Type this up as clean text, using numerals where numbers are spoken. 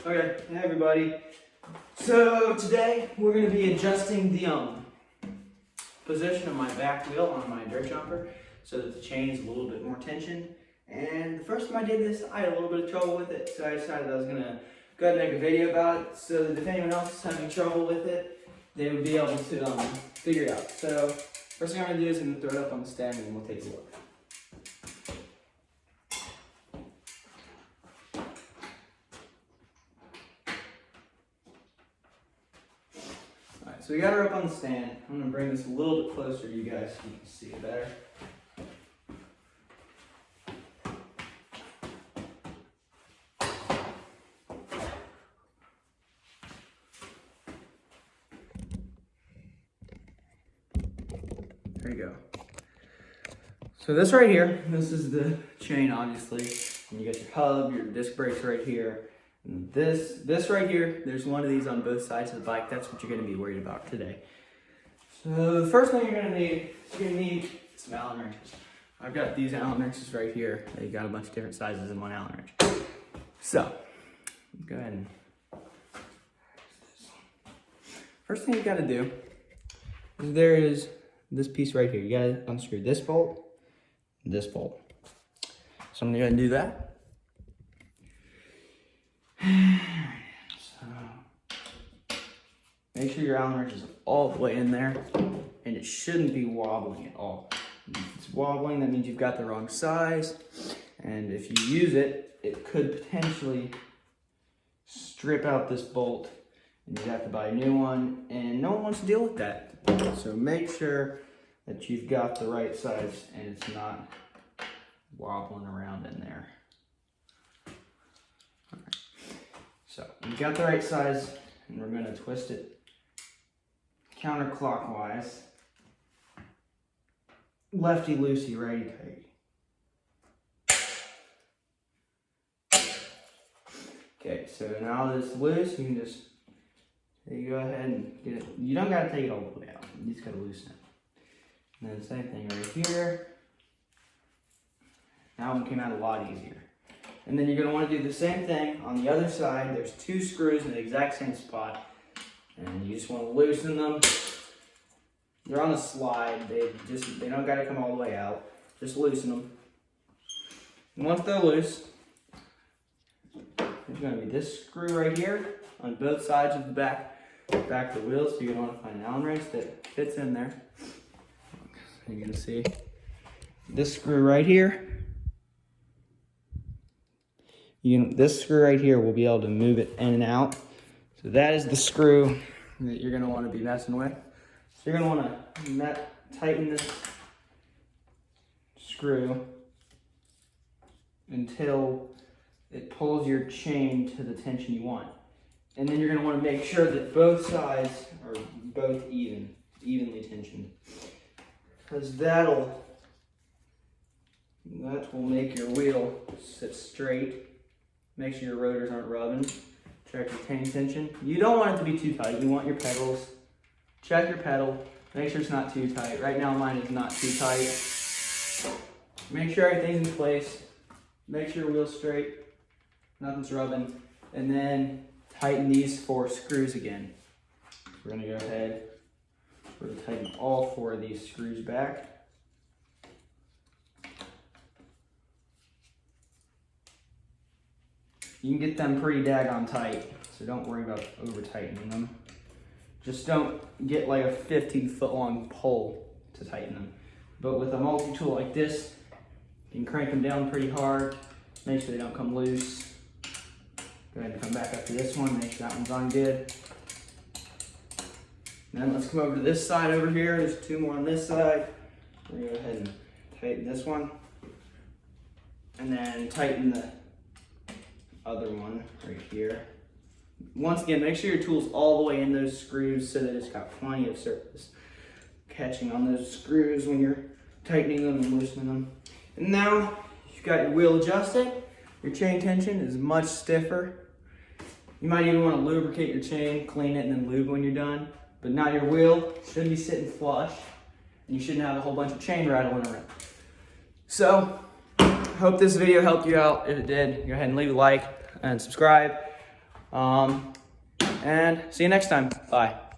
Okay, hey everybody. So today we're going to be adjusting the position of my back wheel on my dirt jumper so that the chain is a little bit more tension. And the first time I did this, I had a little bit of trouble with it, so I decided I was going to go ahead and make a video about it so that if anyone else is having trouble with it, they would be able to figure it out. So first thing I'm going to do is I'm going to throw it up on the stand and we'll take a look. So we got her up on the stand. I'm gonna bring this a little bit closer to you guys so you can see it better. There you go. So this right here, this is the chain obviously. And you got your hub, your disc brakes right here. And this right here, there's one of these on both sides of the bike. That's what you're gonna be worried about today. So the first thing you're gonna need some Allen wrenches. I've got these Allen wrenches right here. They got a bunch of different sizes in one Allen wrench. So, go ahead and, first thing you gotta do is there is this piece right here. You gotta unscrew this bolt, and this bolt. So I'm gonna do that. So, make sure your Allen wrench is all the way in there, and it shouldn't be wobbling at all. If it's wobbling, that means you've got the wrong size, and if you use it, it could potentially strip out this bolt, and you'd have to buy a new one, and no one wants to deal with that. So make sure that you've got the right size, and it's not wobbling around in there. So you've got the right size, and we're gonna twist it counterclockwise. Lefty loosey, righty tighty. Okay, so now that it's loose, you can just go ahead and get it. You don't gotta take it all the way out. You just gotta loosen it. And then the same thing right here. That one came out a lot easier. And then you're going to want to do the same thing on the other side. There's two screws in the exact same spot. And you just want to loosen them. They're on a slide. They don't got to come all the way out. Just loosen them. And once they're loose, there's going to be this screw right here on both sides of the back of the wheel. So you're going to want to find an Allen wrench that fits in there. You can see this screw right here. This screw right here will be able to move it in and out. So that is the screw that you're going to want to be messing with. So you're going to want to tighten this screw until it pulls your chain to the tension you want. And then you're going to want to make sure that both sides are both evenly tensioned. Because that will make your wheel sit straight. Make sure your rotors aren't rubbing. Check your chain tension. You don't want it to be too tight. You want your pedals. Check your pedal. Make sure it's not too tight. Right now mine is not too tight. Make sure everything's in place. Make sure your wheel's straight. Nothing's rubbing. And then tighten these 4 screws again. We're going to go ahead. We're going to tighten all 4 of these screws back. You can get them pretty daggone tight, so don't worry about over tightening them. Just don't get like a 15-foot long pole to tighten them. But with a multi-tool like this, you can crank them down pretty hard, make sure they don't come loose. Go ahead and come back up to this one, make sure that one's on good. Then let's come over to this side over here. There's 2 more on this side. We're gonna go ahead and tighten this one. And then tighten the other one right here. Once again, make sure your tool's all the way in those screws so that it's got plenty of surface catching on those screws when you're tightening them and loosening them. And now you've got your wheel adjusted. Your chain tension is much stiffer. You might even want to lubricate your chain, clean it, and then lube when you're done. But now your wheel should be sitting flush, and you shouldn't have a whole bunch of chain rattling around. So, hope this video helped you out. If it did, go ahead and leave a like and subscribe. And see you next time. Bye.